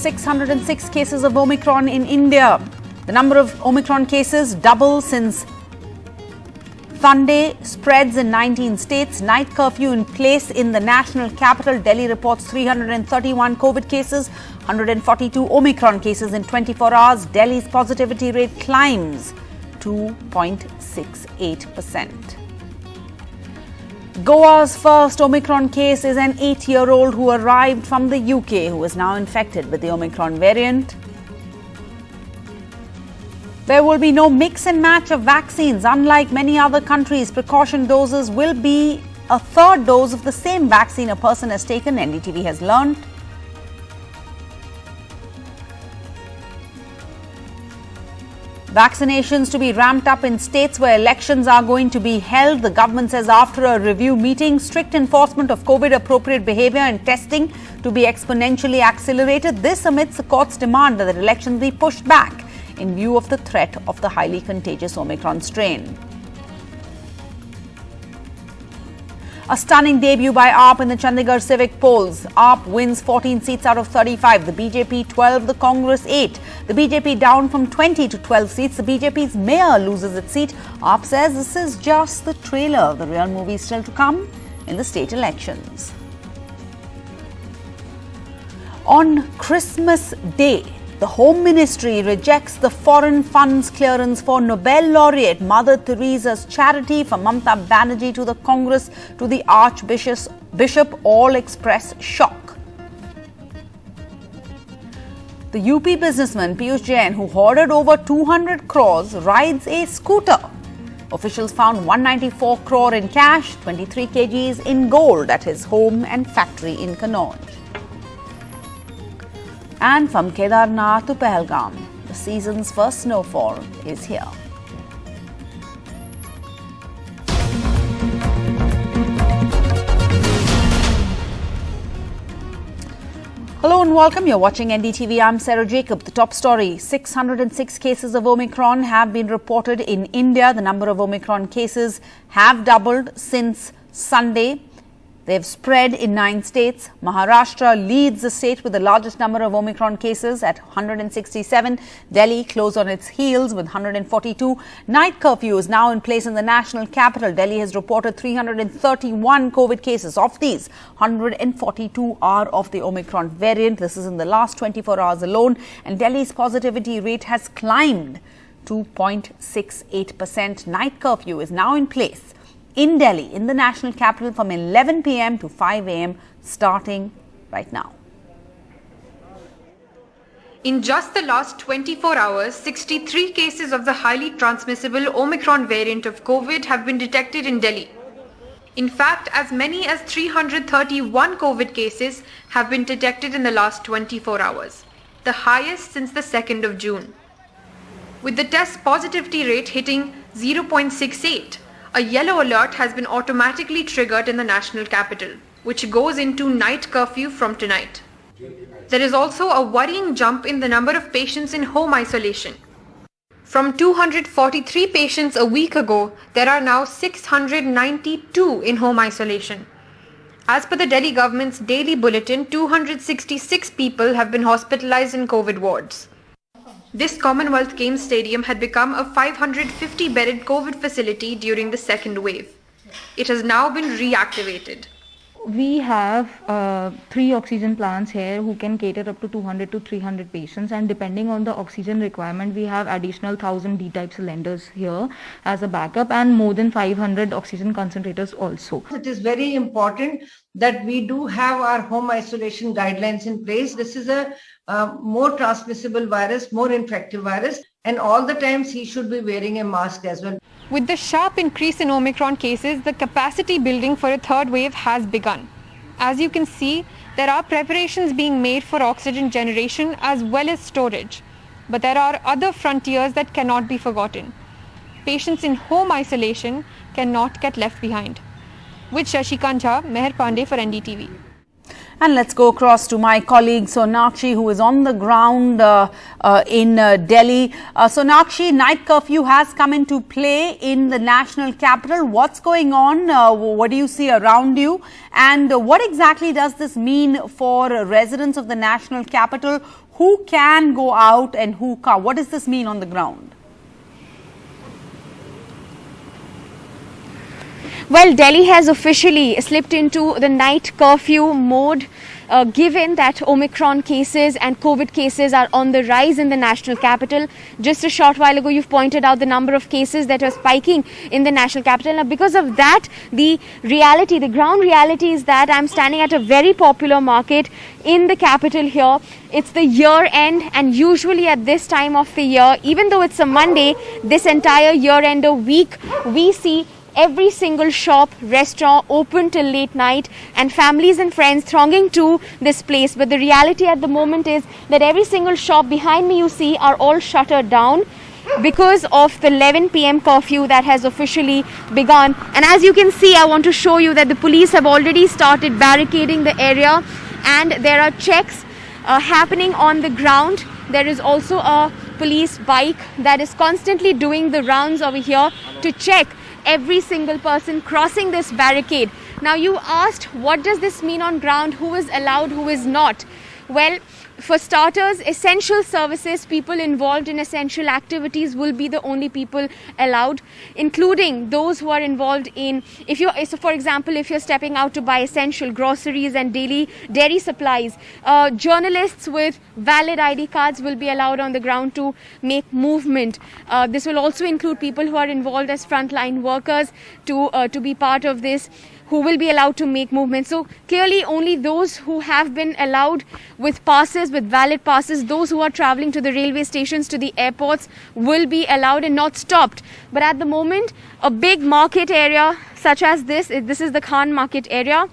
606 cases of Omicron in India. The number of Omicron cases doubled since Sunday. Spreads in 19 states. Night curfew in place in the national capital. Delhi reports 331 COVID cases, 142 Omicron cases in 24 hours. Delhi's positivity rate climbs to 0.68%. Goa's first Omicron case is an 8-year-old who arrived from the UK who is now infected with the Omicron variant. There will be no mix and match of vaccines. Unlike many other countries, precaution doses will be a third dose of the same vaccine a person has taken, NDTV has learned. Vaccinations to be ramped up in states where elections are going to be held. The government says after a review meeting, strict enforcement of COVID-appropriate behaviour and testing to be exponentially accelerated. This amidst the court's demand that elections be pushed back in view of the threat of the highly contagious Omicron strain. A stunning debut by AAP in the Chandigarh civic polls. AAP wins 14 seats out of 35. The BJP 12, the Congress 8. The BJP down from 20 to 12 seats. The BJP's mayor loses its seat. AAP says this is just the trailer. The real movie is still to come in the state elections. On Christmas Day, the Home Ministry rejects the foreign funds clearance for Nobel laureate Mother Teresa's charity. From Mamata Banerjee to the Congress to the Archbishop, all express shock. The UP businessman Piyush Jain, who hoarded over 200 crores, rides a scooter. Officials found 194 crore in cash, 23 kgs in gold at his home and factory in Kannauj. And from Kedarnath to Pahalgam, the season's first snowfall is here. Hello and welcome. You're watching NDTV. I'm Sarah Jacob. The top story: 606 cases of Omicron have been reported in India. The number of Omicron cases have doubled since Sunday. They've spread in 9 states. Maharashtra leads the state with the largest number of Omicron cases at 167. Delhi close on its heels with 142. Night curfew is now in place in the national capital. Delhi has reported 331 COVID cases. Of these, 142 are of the Omicron variant. This is in the last 24 hours alone. And Delhi's positivity rate has climbed to 0.68%. Night curfew is now in place in Delhi, in the national capital, from 11 p.m. to 5 a.m. starting right now. In just the last 24 hours, 63 cases of the highly transmissible Omicron variant of COVID have been detected in Delhi. In fact, as many as 331 COVID cases have been detected in the last 24 hours, the highest since the 2nd of June. With the test positivity rate hitting 0.68, a yellow alert has been automatically triggered in the national capital, which goes into night curfew from tonight. There is also a worrying jump in the number of patients in home isolation. From 243 patients a week ago, there are now 692 in home isolation. As per the Delhi government's daily bulletin, 266 people have been hospitalized in COVID wards. This Commonwealth Games Stadium had become a 550-bedded COVID facility during the second wave. It has now been reactivated. We have 3 oxygen plants here who can cater up to 200 to 300 patients, and depending on the oxygen requirement, we have additional 1,000 D-type cylinders here as a backup and more than 500 oxygen concentrators also. It is very important that we do have our home isolation guidelines in place. This is a more transmissible virus, more infective virus, and all the times he should be wearing a mask as well. With the sharp increase in Omicron cases, the capacity building for a third wave has begun. As you can see, there are preparations being made for oxygen generation as well as storage. But there are other frontiers that cannot be forgotten. Patients in home isolation cannot get left behind. With Shashikant Jha, Meher Pandey for NDTV. And let's go across to my colleague Sonakshi, who is on the ground in Delhi. Sonakshi, night curfew has come into play in the national capital. What's going on? What do you see around you? And what exactly does this mean for residents of the national capital Who can go out and who can't? What does this mean on the ground? Well, Delhi has officially slipped into the night curfew mode, given that Omicron cases and COVID cases are on the rise in the national capital. Just a short while ago, you've pointed out the number of cases that are spiking in the national capital. Now, because of that, the ground reality is that I'm standing at a very popular market in the capital here. It's the year end, and usually at this time of the year, even though it's a Monday, this entire year end week, we see every single shop, restaurant open till late night, and families and friends thronging to this place. But the reality at the moment is that every single shop behind me you see are all shuttered down because of the 11 p.m. curfew that has officially begun. And as you can see, I want to show you that the police have already started barricading the area, and there are checks happening on the ground. There is also a police bike that is constantly doing the rounds over here to check every single person crossing this barricade. Now, you asked, what does this mean on ground? Who is allowed, who is not? Well, for starters, essential services, people involved in essential activities will be the only people allowed, including those who are involved in, for example, if you're stepping out to buy essential groceries and daily dairy supplies, journalists with valid ID cards will be allowed on the ground to make movement. This will also include people who are involved as frontline workers to be part of this, who will be allowed to make movement. So clearly only those who have been allowed with passes, with valid passes, those who are traveling to the railway stations, to the airports, will be allowed and not stopped. But at the moment, a big market area such as this is the Khan market area,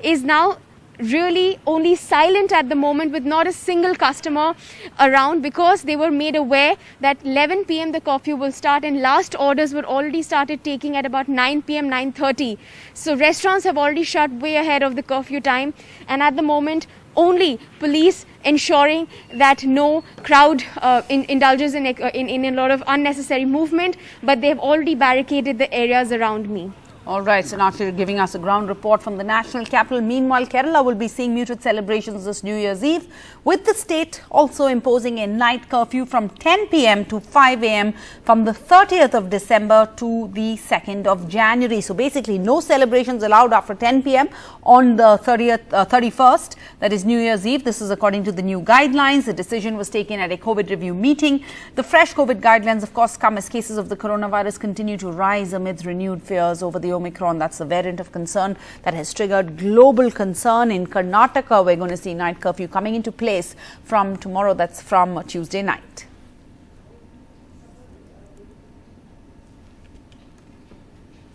is now really only silent at the moment, with not a single customer around, because they were made aware that 11 p.m. the curfew will start, and last orders were already started taking at about 9 p.m. 9:30. So restaurants have already shut way ahead of the curfew time, and at the moment only police ensuring that no crowd indulges in a lot of unnecessary movement, but they have already barricaded the areas around me. All right, so now you're giving us a ground report from the national capital. Meanwhile, Kerala will be seeing muted celebrations this New Year's Eve, with the state also imposing a night curfew from 10 p.m. to 5 a.m. from the 30th of December to the 2nd of January. So basically, no celebrations allowed after 10 p.m. on the 31st, that is New Year's Eve. This is according to the new guidelines. The decision was taken at a COVID review meeting. The fresh COVID guidelines, of course, come as cases of the coronavirus continue to rise amidst renewed fears over the Omicron. That's the variant of concern that has triggered global concern. In Karnataka, we're going to see night curfew coming into place from tomorrow. That's from Tuesday night.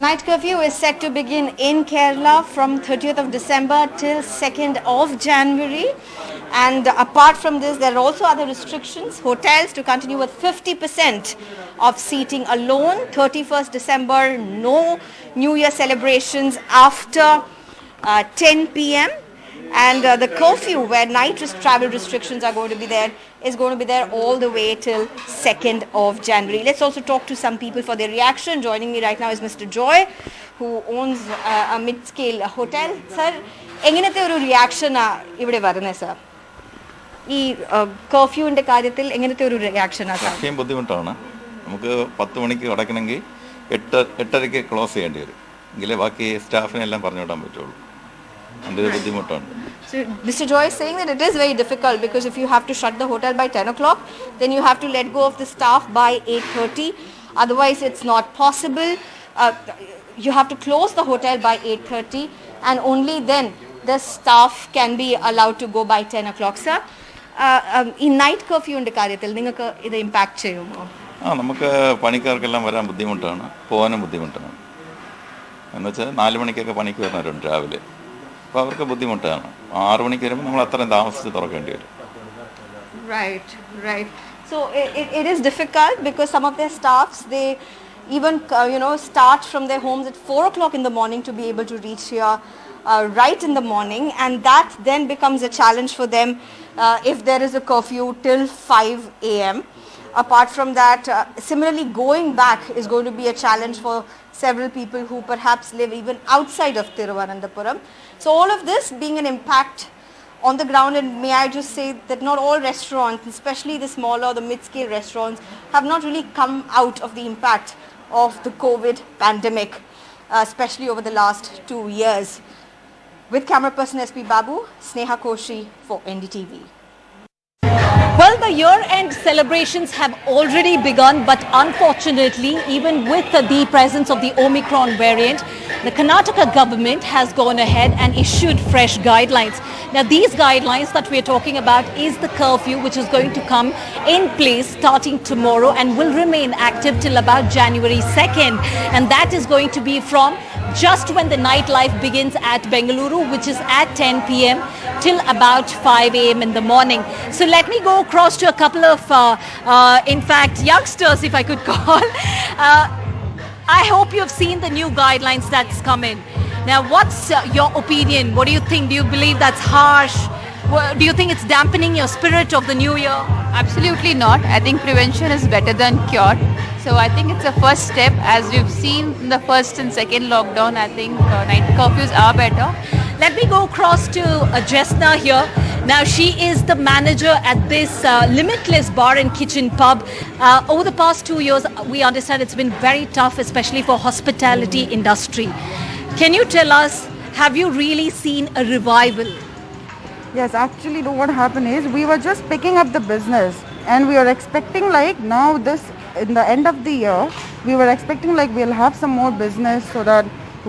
Night curfew is set to begin in Kerala from 30th of December till 2nd of January. And apart from this, there are also other restrictions. Hotels to continue with 50% of seating alone. 31st December, no New Year celebrations after 10 p.m. And the curfew, where night travel restrictions are going to be there, is going to be there all the way till 2nd of January. Let's also talk to some people for their reaction. Joining me right now is Mr. Joy, who owns a mid-scale hotel. Sir, എങ്ങനത്തെ ഒരു റിയാക്ഷനാ ഇവിടെ വരുന്നത് sir? ഈ കർഫ്യൂവിന്റെ കാര്യത്തിൽ എങ്ങനത്തെ ഒരു റിയാക്ഷനാ sir? Curfew ബുദ്ധിമുട്ടാണ്. നമുക്ക് 10 മണിക്ക് അടയ്ക്കണമെങ്കിൽ 8:30ക്ക് ക്ലോസ് ചെയ്യേണ്ടി വരും. എങ്കിലേ ബാക്കി സ്റ്റാഫിനെ എല്ലാം പറഞ്ഞു വിടാൻ പറ്റുള്ളൂ. അതിൻ്റെ ബുദ്ധിമുട്ടുണ്ട്. So Mr. Joy is saying that it is very difficult, because if you have to shut the hotel by 10 o'clock, then you have to let go of the staff by 8:30. Otherwise, it's not possible. You have to close the hotel by 8:30, and only then the staff can be allowed to go by 10 o'clock. Sir, in night curfew inde karyathil ningalku idu impact cheyyumo? നമുക്ക് പണിക്കാർക്കെല്ലാം വരാൻ ബുദ്ധിമുട്ടാണ്, പോകാനും ബുദ്ധിമുട്ടാണ്. എന്നുവെച്ചാൽ 4 മണിക്കൊക്കെ പണിക്ക് വരുന്നവരുണ്ട് രാവിലെ. അപ്പോൾ അവർക്ക് ബുദ്ധിമുട്ടാണ്. 6 മണിക്ക് വരുമ്പോൾ നമ്മൾ അത്രയും താമസിച്ച് തുറക്കേണ്ടി വരും. Right. So it is difficult, because some of their staffs, they even start from their homes at 4 o'clock in the morning to be able to reach here right in the morning, and that then becomes a challenge for them if there is a curfew till 5 a.m. Apart from that, similarly, going back is going to be a challenge for several people who perhaps live even outside of Thiruvananthapuram. So all of this being an impact on the ground, and may I just say that not all restaurants, especially the smaller, the mid-scale restaurants, have not really come out of the impact of the COVID pandemic, especially over the last 2 years. With camera person SP Babu, Sneha Koshi for NDTV. Well, the year-end celebrations have already begun, but unfortunately, even with the presence of the Omicron variant, the Karnataka government has gone ahead and issued fresh guidelines. Now, these guidelines that we are talking about is the curfew, which is going to come in place starting tomorrow and will remain active till about January 2nd. And that is going to be from just when the nightlife begins at Bengaluru, which is at 10 p.m. till about 5 a.m. in the morning. So let me go across to a couple of, in fact, youngsters, if I could call. I hope you've seen the new guidelines that's come in. Now, what's your opinion? What do you think? Do you believe that's harsh? Do you think it's dampening your spirit of the new year? Absolutely not. I think prevention is better than cure. So I think it's a first step. As we've seen in the first and second lockdown, I think night curfews are better. Let me go across to Jesna here. Now, she is the manager at this Limitless Bar and Kitchen Pub. Over the past 2 years, we understand it's been very tough, especially for hospitality industry. Can you tell us, have you really seen a revival? Yes, actually what happened is we were just picking up the business and we were expecting like now this in the end of the year, we were expecting like we'll have some more business so that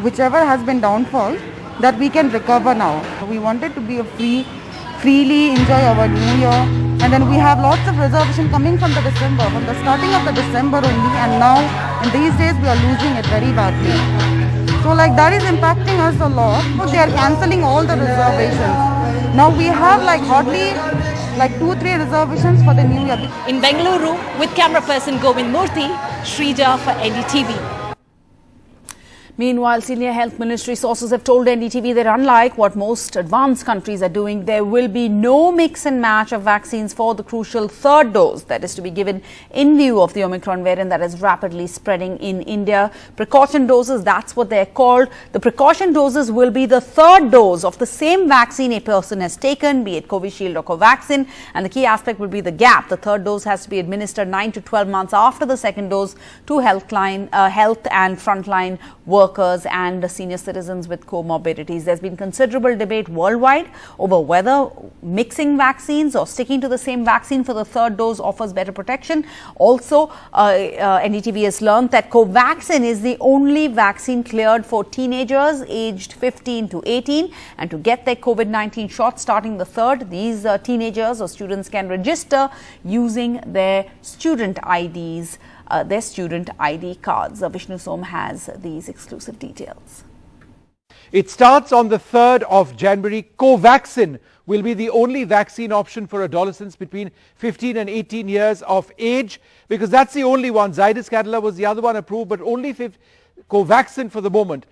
whichever has been downfall, that we can recover now. We wanted to be a freely enjoy our new year, and then we have lots of reservation coming from the starting of the December only, and now in these days we are losing it very badly. So like that is impacting us a lot. So they are cancelling all the reservations. Now we have like hardly like 2-3 reservations for the new year. In Bengaluru, with camera person Govind Murthy, Shrija for NDTV. Meanwhile, senior health ministry sources have told NDTV that unlike what most advanced countries are doing, there will be no mix and match of vaccines for the crucial third dose that is to be given in view of the Omicron variant that is rapidly spreading in India. Precaution doses, that's what they're called. The precaution doses will be the third dose of the same vaccine a person has taken, be it Covishield or Covaxin. And the key aspect will be the gap. The third dose has to be administered 9 to 12 months after the second dose to health and frontline workers and senior citizens with comorbidities. There's been considerable debate worldwide over whether mixing vaccines or sticking to the same vaccine for the third dose offers better protection. Also, NDTV has learned that Covaxin is the only vaccine cleared for teenagers aged 15 to 18, and to get their COVID-19 shot starting the third, these teenagers or students can register using their student IDs. Their student ID cards. Vishnu Som has these exclusive details. It starts on the 3rd of January. Covaxin will be the only vaccine option for adolescents between 15 and 18 years of age, because that's the only one. Zydus Cadila was the other one approved, but only Covaxin for the moment.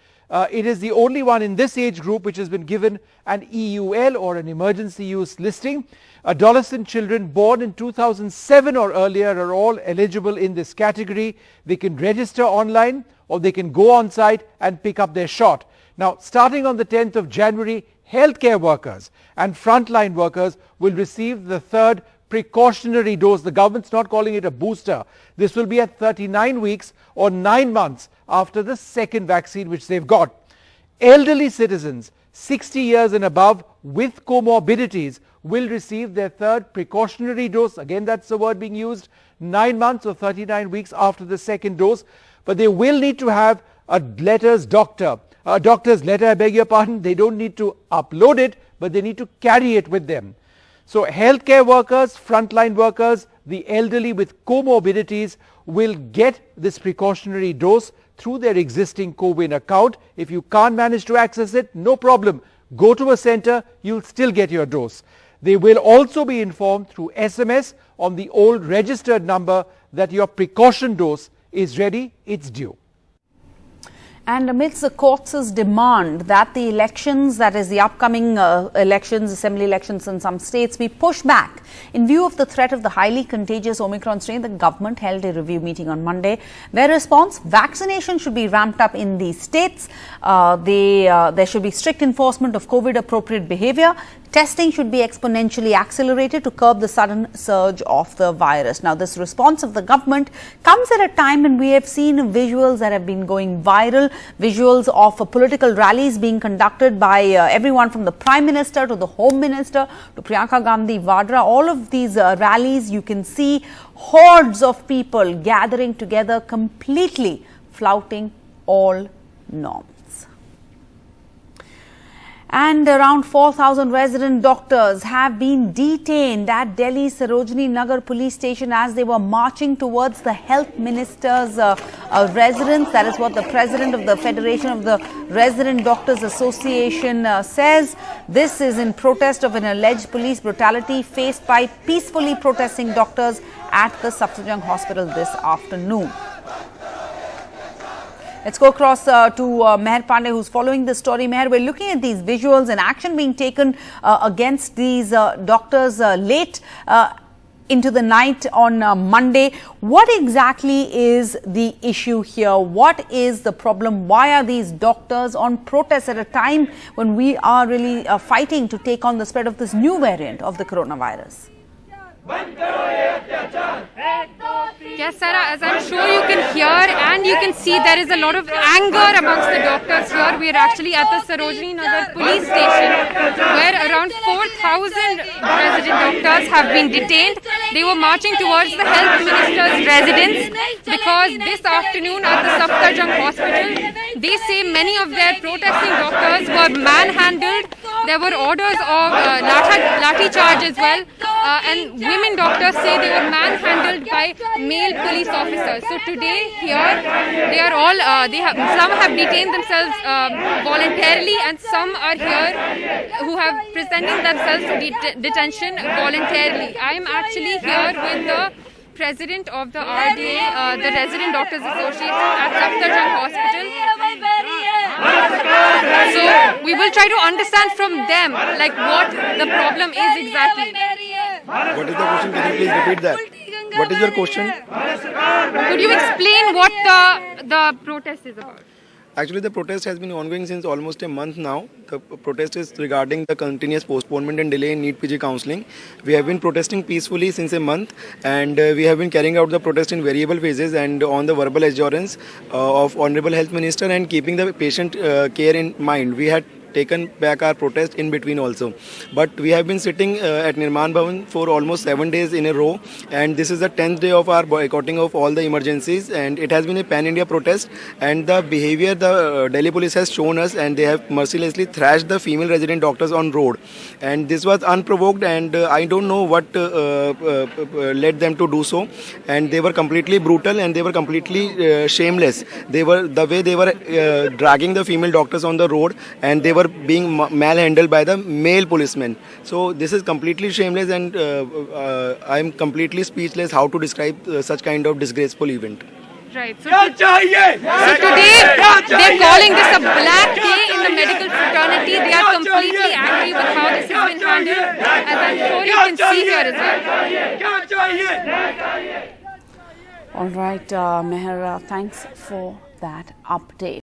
It is the only one in this age group which has been given an EUL or an emergency use listing. Adolescent children born in 2007 or earlier are all eligible in this category. They can register online or they can go on site and pick up their shot. Now, starting on the 10th of January, healthcare workers and frontline workers will receive the third precautionary dose. The government's not calling it a booster. This will be at 39 weeks or 9 months after the second vaccine which they've got. Elderly citizens 60 years and above with comorbidities will receive their third precautionary dose. Again, that's the word being used, 9 months or 39 weeks after the second dose. But they will need to have a doctor's letter, I beg your pardon. They don't need to upload it, but they need to carry it with them. So healthcare workers, frontline workers, the elderly with comorbidities will get this precautionary dose through their existing CoWIN account. If you can't manage to access it, no problem. Go to a center, you'll still get your dose. They will also be informed through SMS on the old registered number that your precaution dose is ready, it's due. And amidst the courts' demand that the elections, that is the upcoming elections, assembly elections in some states, be pushed back in view of the threat of the highly contagious Omicron strain, the government held a review meeting on Monday. Their response: vaccination should be ramped up in these states. There should be strict enforcement of COVID-appropriate behavior. testing should be exponentially accelerated to curb the sudden surge of the virus. Now, this response of the government comes at a time when we have seen visuals that have been going viral, visuals of political rallies being conducted by everyone from the Prime Minister to the Home Minister to Priyanka Gandhi Vadra. All of these rallies, you can see hordes of people gathering together, completely flouting all norms. And around 4,000 resident doctors have been detained at Delhi's Sarojini Nagar police station as they were marching towards the health minister's residence. That is what the president of the Federation of the Resident Doctors Association says. This is in protest of an alleged police brutality faced by peacefully protesting doctors at the Safdarjung hospital this afternoon. Let's go across to Meher Pandey, who's following this story. Meher, we're looking at these visuals and action being taken against these doctors late into the night on Monday. What exactly is the issue here? What is the problem? Why are these doctors on protest at a time when we are really fighting to take on the spread of this new variant of the coronavirus? Yes, Sarah, as I'm sure you can hear and you can see, there is a lot of anger amongst the doctors here. We are actually at the Sarojini Nagar police station where around 4,000 resident doctors have been detained. They were marching towards the health minister's residence because this afternoon at the Safdarjung hospital, they say many of their protesting doctors were manhandled. There were orders of lathi charge as well, and women doctors say they were manhandled by male police officers. So today here, they are all, some have detained themselves voluntarily and some are here who have presented themselves to detention voluntarily. I am actually here with the president of the RDA, the Resident Doctors Association at Safdarjung Hospital. So we will try to understand from them like what the problem is exactly. What is the question? Can you please repeat that? What is your question? Could you explain what the protest is about? Actually, the protest has been ongoing since almost a month now. The protest is regarding the continuous postponement and delay in NEET PG counselling. We have been protesting peacefully since a month, and we have been carrying out the protest in variable phases and on the verbal assurance of Honourable Health Minister and keeping the patient care in mind. We had taken back our protest in between also. But we have been sitting at Nirman Bhavan for almost 7 days in a row, and this is the 10th day of our boycotting of all the emergencies, and it has been a pan-India protest, and the behavior the Delhi police has shown us, and they have mercilessly thrashed the female resident doctors on road, and this was unprovoked, and I don't know what led them to do so, and they were completely brutal and they were completely shameless. They were the way they were dragging the female doctors on the road, and they were being malhandled by the male policemen. So this is completely shameless, and I am completely speechless how to describe such kind of disgraceful event. Right. So today they're calling this a black day in the medical fraternity. They are completely angry with how this has been handled, as I'm sure you can see here as well. All right, Meher, thanks for that update.